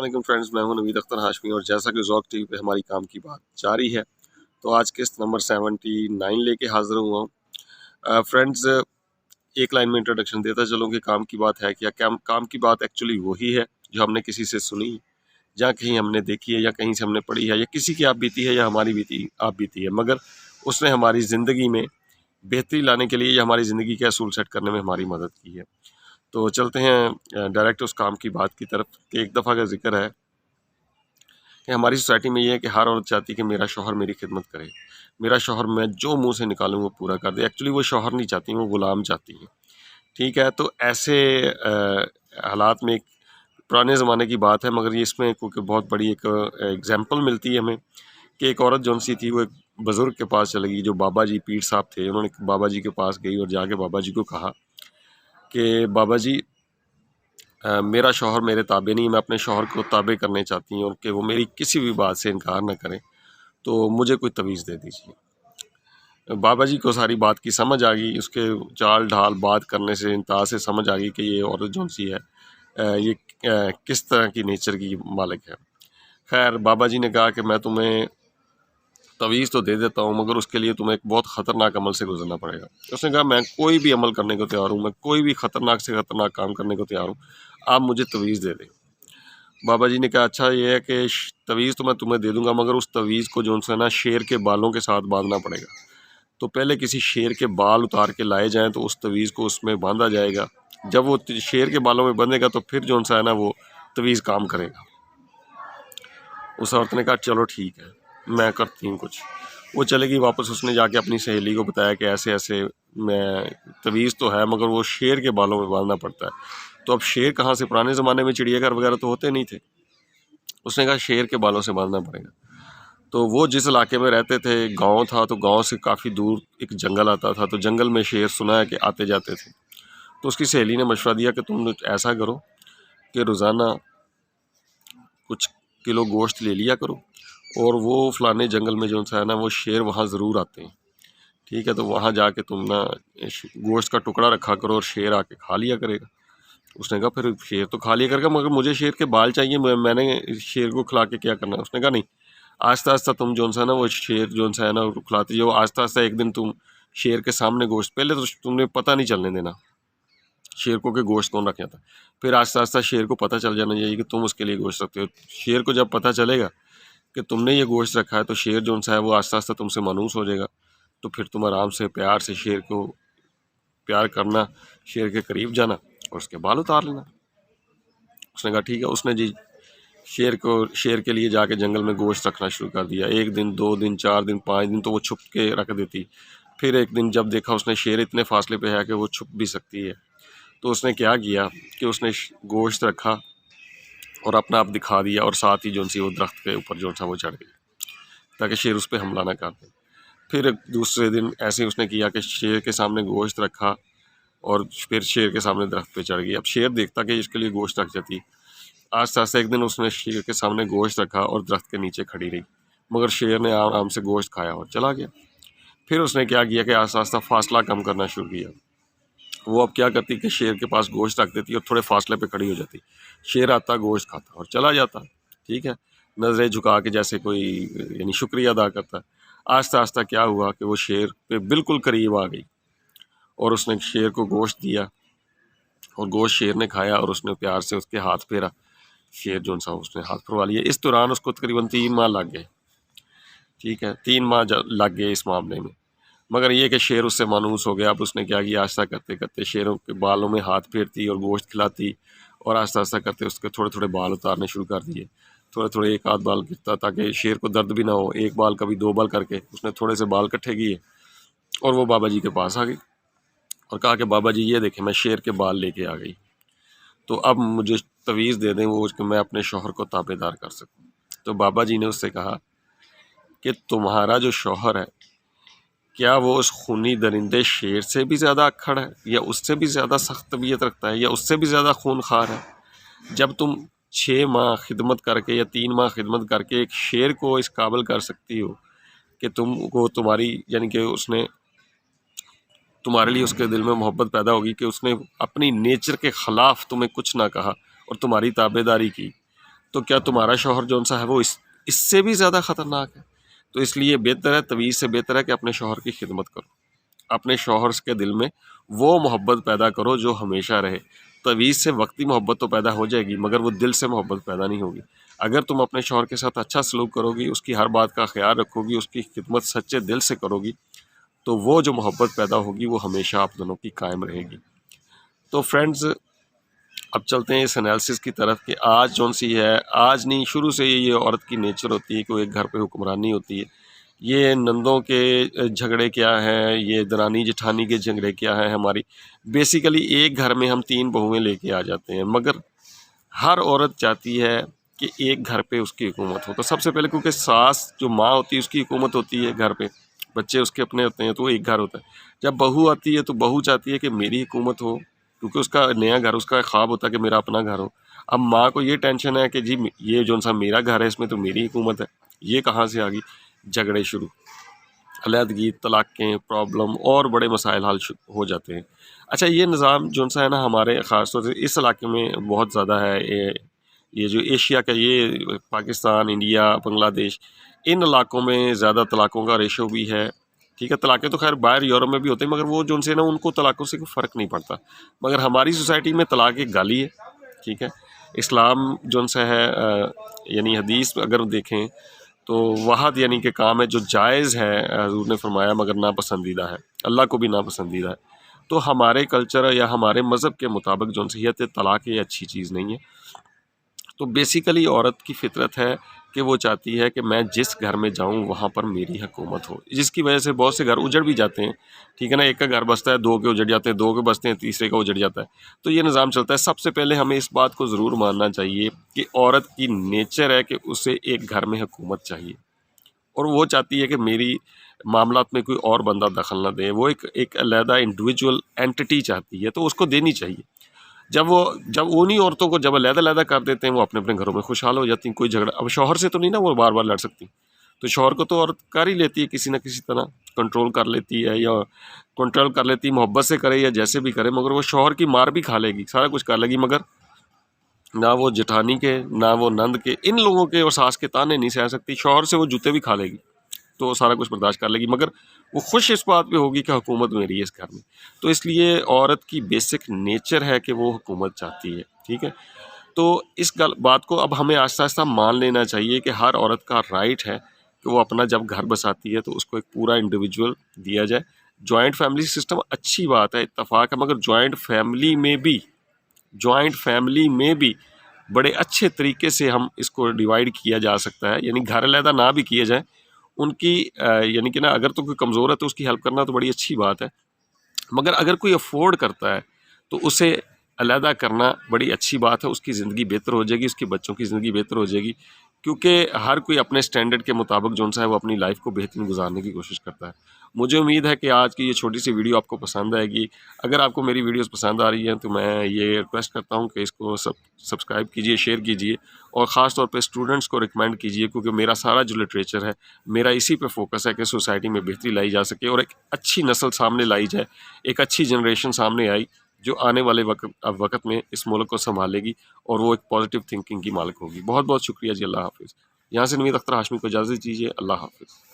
वालेकुम फ्रेंड्स, मैं हूं नवीद अख्तर हाशमी और जैसा कि ज़ौक़ टीवी पे हमारी काम की बात जारी है, तो आज किस्त नंबर 79 लेके हाज़िर हुआ हूँ। फ्रेंड्स, एक लाइन में इंट्रोडक्शन देता चलूँ कि काम की बात है क्या? काम की बात एक्चुअली वही है जो हमने किसी से सुनी, या कहीं हमने देखी है, या कहीं से हमने पढ़ी है, या किसी की आप बीती है, या हमारी बीती आप बीती है, मगर उसने हमारी ज़िंदगी में बेहतरी लाने के लिए या हमारी ज़िंदगी के असूल सेट करने में हमारी मदद की है। तो चलते हैं डायरेक्ट उस काम की बात की तरफ कि एक दफ़ा का ज़िक्र है कि हमारी सोसाइटी में ये है कि हर औरत चाहती है कि मेरा शौहर मेरी खिदमत करे, मेरा शौहर मैं जो मुँह से निकालूँ वो पूरा कर दे। एक्चुअली वो शौहर नहीं चाहती, वो ग़ुलाम चाहती हैं, ठीक है? तो ऐसे हालात में एक पुराने ज़माने की बात है, मगर ये इसमें क्योंकि बहुत बड़ी एक एग्ज़ाम्पल मिलती है हमें कि एक औरत जौन-सी थी वो एक बुज़ुर्ग के पास चली गई, जो बाबा जी पीर साहब थे। उन्होंने बाबा जी के पास गई और जाके बाबा जी को कहा कि बाबा जी, मेरा शौहर मेरे ताबे नहीं है, मैं अपने शौहर को ताबे करने चाहती हूँ और कि वो मेरी किसी भी बात से इनकार ना करें, तो मुझे कोई तवीज़ दे दीजिए। बाबा जी को सारी बात की समझ आ गई, उसके चाल ढाल बात करने से इंतहा से समझ आ गई कि ये औरत जौन-सी है ये किस तरह की नेचर की मालिक है। खैर, बाबा जी ने कहा कि मैं तुम्हें तवीज़ तो दे देता हूँ, मगर उसके लिए तुम्हें एक बहुत ख़तरनाक अमल से गुज़रना पड़ेगा। उसने कहा, मैं कोई भी अमल करने को तैयार हूँ, मैं कोई भी ख़तरनाक से ख़तरनाक काम करने को तैयार हूँ, आप मुझे तवीज़ दे दें। बाबा जी ने कहा, अच्छा ये है कि तवीज़ तो मैं तुम्हें दे दूँगा, मगर उस तवीज़ को जो है ना शेर के बालों के साथ बाँधना पड़ेगा। तो पहले किसी शेर के बाल उतार के लाए जाएँ, तो उस तवीज़ को उसमें बाँधा जाएगा। जब वो शेर के बालों में बंधेगा तो फिर जो है ना वो तवीज़ काम करेगा। उस औरत ने कहा, चलो ठीक है, मैं करती हूँ कुछ। वो चले गई वापस, उसने जाके अपनी सहेली को बताया कि ऐसे-ऐसे मैं तवीज़ तो है, मगर वो शेर के बालों में बाँधना पड़ता है। तो अब शेर कहाँ से? पुराने ज़माने में चिड़ियाघर वगैरह तो होते नहीं थे। उसने कहा, शेर के बालों से बाँधना पड़ेगा। तो वो जिस इलाके में रहते थे, गाँव था, तो गाँव से काफ़ी दूर एक जंगल आता था, तो जंगल में शेर सुना है कि आते-जाते थे। तो उसकी सहेली ने मशवरा दिया कि तुम ऐसा करो कि रोज़ाना कुछ किलो गोश्त ले लिया करो, और वो फ़लाने जंगल में जो है ना वो शेर वहाँ ज़रूर आते हैं, ठीक है? तो वहाँ जाके तुम ना गोश्त का टुकड़ा रखा करो और शेर आके खा लिया करेगा। उसने कहा, फिर शेर तो खा लिया करेगा, मगर मुझे शेर के बाल चाहिए, मैंने शेर को खिला के क्या करना है? उसने कहा, नहीं, आहिस्ता-आहिस्ता तुम जो है ना वो शेर जो है ना खिलाती जाओ, आहिस्ता-आहिस्ता एक दिन तुम शेर के सामने गोश्त, पहले तो तुमने पता नहीं चलने देना शेर को कि गोश्त कौन रख जाता है। फिर आहिस्ता-आहिस्ता शेर को पता चल जाना चाहिए कि तुम उसके लिए गोश्त रखते हो। शेर को जब पता चलेगा कि तुमने ये गोश्त रखा है, तो शेर जो है वो आहिस्ता-आहिस्ता तुमसे मानूस हो जाएगा। तो फिर तुम आराम से प्यार से शेर को प्यार करना, शेर के करीब जाना और उसके बाल उतार लेना। उसने कहा, ठीक है। उसने जी शेर के लिए जाके जंगल में गोश्त रखना शुरू कर दिया। 1 दिन, 2 दिन, 4 दिन, 5 दिन तो वो छुप के रख देती। फिर एक दिन जब देखा उसने शेर इतने फासले पे है कि वो छुप भी सकती है, तो उसने क्या किया कि उसने गोश्त रखा और अपना आप दिखा दिया, और साथ ही जो सी वो दरख्त के ऊपर जो था वो चढ़ गई, ताकि शेर उस पर हमला ना कर दे। फिर दूसरे दिन ऐसे ही उसने किया कि शेर के सामने गोश्त रखा और फिर शेर के सामने दरख्त पे चढ़ गई। अब शेर देखता कि इसके लिए गोश्त रख जाती। आहिस्ता-आहिस्ता एक दिन उसने शेर के सामने गोश्त रखा और दरख्त के नीचे खड़ी रही, मगर शेर ने आराम से गोश्त खाया और चला गया। फिर उसने क्या किया कि आहिस्ता-आहिस्ता फासला कम करना शुरू किया। वो अब क्या करती कि शेर के पास गोश्त रख देती और थोड़े फासले पे खड़ी हो जाती। शेर आता, गोश्त खाता और चला जाता, ठीक है? नज़रें झुका के जैसे कोई यानी शुक्रिया अदा करता है। आहिस्ता-आहिस्ता क्या हुआ कि वो शेर पे बिल्कुल करीब आ गई और उसने शेर को गोश्त दिया और गोश्त शेर ने खाया और उसने प्यार से उसके हाथ फेरा। शेर जो सा उसने हाथ फुलवा लिया। इस दौरान उसको तकरीबन 3 माह लग गए, ठीक है? 3 माह लग गए इस मामले में, मगर ये कि शेर उससे मानूस हो गया। अब उसने क्या किया, आहिस्ता करते करते शेरों के बालों में हाथ फेरती और गोश्त खिलाती, और आहिस्ता आहिस्ता करते उसके थोड़े थोड़े बाल उतारने शुरू कर दिए। थोड़े थोड़े एक आध बाल गिरता, ताकि शेर को दर्द भी ना हो। एक बाल कभी 2 बाल करके उसने थोड़े से बाल इकट्ठे किए और वो बाबा जी के पास आ गई और कहा कि बाबा जी ये देखें, मैं शेर के बाल लेके आ गई, तो अब मुझे तवीज़ दे दें वो कि मैं अपने शौहर को ताबेदार कर सकूं। तो बाबा जी ने उससे कहा कि तुम्हारा जो शौहर है, क्या वो उस खूनी दरिंदे शेर से भी ज़्यादा अक्खड़ है, या उससे भी ज़्यादा सख्त तबीयत रखता है, या उससे भी ज़्यादा खूनखार है? जब तुम 6 माह खिदमत करके या 3 माह खिदमत करके एक शेर को इस काबिल कर सकती हो कि तुमको तुम्हारी यानी कि उसने तुम्हारे लिए उसके दिल में मोहब्बत पैदा होगी कि उसने अपनी नेचर के ख़िलाफ़ तुम्हें कुछ ना कहा और तुम्हारी ताबेदारी की, तो क्या तुम्हारा शौहर जौन सा है वो इससे भी ज़्यादा ख़तरनाक है? तो इसलिए बेहतर है, तवीज़ से बेहतर है कि अपने शौहर की खिदमत करो, अपने शौहर के दिल में वो मोहब्बत पैदा करो जो हमेशा रहे। तवीज़ से वक्ती मोहब्बत तो पैदा हो जाएगी, मगर वो दिल से मोहब्बत पैदा नहीं होगी। अगर तुम अपने शौहर के साथ अच्छा सलूक करोगी, उसकी हर बात का ख्याल रखोगी, उसकी खिदमत सच्चे दिल से करोगी, तो वो जो मोहब्बत पैदा होगी वो हमेशा आप दोनों की कायम रहेगी। तो फ्रेंड्स, अब चलते हैं इस एनालिसिस की तरफ कि आज जौन सी है, आज नहीं शुरू से ये औरत की नेचर होती है कि वो एक घर पे हुक्मरानी होती है। ये नंदों के झगड़े क्या हैं, ये दरानी जेठानी के झगड़े क्या हैं हमारी। बेसिकली एक घर में हम 3 बहुएँ लेके आ जाते हैं, मगर हर औरत चाहती है कि एक घर पे उसकी हुकूमत हो। तो सबसे पहले, क्योंकि सास जो माँ होती है उसकी हुकूमत होती है घर पे, बच्चे उसके अपने होते हैं, तो वो एक घर होता है। जब बहू आती है तो बहू चाहती है कि मेरी हुकूमत हो, क्योंकि उसका नया घर, उसका ख्वाब होता है कि मेरा अपना घर हो। अब माँ को ये टेंशन है कि जी ये जौन सा मेरा घर है इसमें तो मेरी हुकूमत है। ये कहाँ से आ गई? झगड़े शुरू, अलहदगी, तलाक़ें, प्रॉब्लम और बड़े मसाइल हल हो जाते हैं। अच्छा, ये निज़ाम जौन सा है ना हमारे ख़ास तौर से इस इलाके में बहुत ज़्यादा है। ये जो एशिया का, ये पाकिस्तान, इंडिया, बांग्लादेश, इन इलाकों में ज़्यादा तलाक़ों का रेशो भी है। ठीक है, तलाक़ें तो खैर बाहर यूरोप में भी होते हैं, मगर वो जौन से ना उनको तलाक़ों से कोई फ़र्क नहीं पड़ता। मगर हमारी सोसाइटी में तलाक़ एक गाली है। ठीक है, इस्लाम जौन सा है यानी हदीस अगर देखें तो वहद यानी कि काम है जो जायज़ है, हज़ूर ने फरमाया, मगर नापसंदीदा है, अल्लाह को भी नापसंदीदा है। तो हमारे कल्चर या हमारे मज़हब के मुताबिक जौन सी है तलाक़ ये अच्छी चीज़ नहीं है। तो बेसिकली औरत की फ़ितरत है कि वो चाहती है कि मैं जिस घर में जाऊँ वहाँ पर मेरी हुकूमत हो, जिसकी वजह से बहुत से घर उजड़ भी जाते हैं। ठीक है ना, एक का घर बसता है, 2 के उजड़ जाते हैं, 2 के बसते हैं, तीसरे का उजड़ जाता है। तो ये निज़ाम चलता है। सबसे पहले हमें इस बात को ज़रूर मानना चाहिए कि औरत की नेचर है कि उसे एक घर में हुकूमत चाहिए, और वो चाहती है कि मेरी मामलात में कोई और बंदा दखल ना दे। वो एक अलहदा इंडिविजुअल एंटिटी चाहती है, तो उसको देनी चाहिए। जब उन्हीं औरतों को जब अलहदा-अलहदा कर देते हैं, वो अपने-अपने घरों में खुशहाल हो जाती हैं। कोई झगड़ा, अब शौहर से तो नहीं ना वो बार-बार लड़ सकती, तो शौहर को तो औरत कर ही लेती है किसी न किसी तरह, कंट्रोल कर लेती है, या कंट्रोल कर लेती है, मोहब्बत से करे या जैसे भी करे, मगर वो शौहर की मार भी खा लेगी, सारा कुछ कर लेगी, मगर ना वो जेठानी के, ना वो नंद के, इन लोगों के और सास के ताने नहीं सह सकती। शौहर से वो जूते भी खा लेगी, तो सारा कुछ बर्दाश्त कर लेगी, मगर वो खुश इस बात पे होगी कि हुकूमत मेरी है इस घर में। तो इसलिए औरत की बेसिक नेचर है कि वो हुकूमत चाहती है। ठीक है, तो इस बात को अब हमें आहिस्ता आहिस्ता मान लेना चाहिए कि हर औरत का राइट है कि वो अपना जब घर बसाती है तो उसको एक पूरा इंडिविजुअल दिया जाए। जॉइंट फैमिली सिस्टम अच्छी बात है, इत्तफाक है, मगर जॉइंट फैमिली में भी बड़े अच्छे तरीके से हम इसको डिवाइड किया जा सकता है। यानी घर अलहदा ना भी किए जाए, उनकी यानी कि ना अगर तो कोई कमज़ोर है तो उसकी हेल्प करना तो बड़ी अच्छी बात है, मगर अगर कोई अफोर्ड करता है तो उसे अलहदा करना बड़ी अच्छी बात है। उसकी ज़िंदगी बेहतर हो जाएगी, उसके बच्चों की ज़िंदगी बेहतर हो जाएगी, क्योंकि हर कोई अपने स्टैंडर्ड के मुताबिक जौन सा है वो अपनी लाइफ को बेहतरीन गुजारने की कोशिश करता है। मुझे उम्मीद है कि आज की ये छोटी सी वीडियो आपको पसंद आएगी। अगर आपको मेरी वीडियोस पसंद आ रही हैं तो मैं ये रिक्वेस्ट करता हूँ कि इसको सब्सक्राइब कीजिए, शेयर कीजिए, और ख़ास तौर पे स्टूडेंट्स को रिकमेंड कीजिए, क्योंकि मेरा सारा जो लिटरेचर है मेरा इसी पे फोकस है कि सोसाइटी में बेहतरी लाई जा सके और एक अच्छी नस्ल सामने लाई जाए, एक अच्छी जनरेशन सामने आई जो आने वाले वक्त में इस मुल्क को संभालेगी और वो एक पॉजिटिव थिंकिंग की मालिक होगी। बहुत बहुत शुक्रिया जी, अल्लाह हाफ़िज़। यहाँ से नवीद अख्तर हाशमी को इजाज़त दीजिए। अल्लाह हाफ़िज़।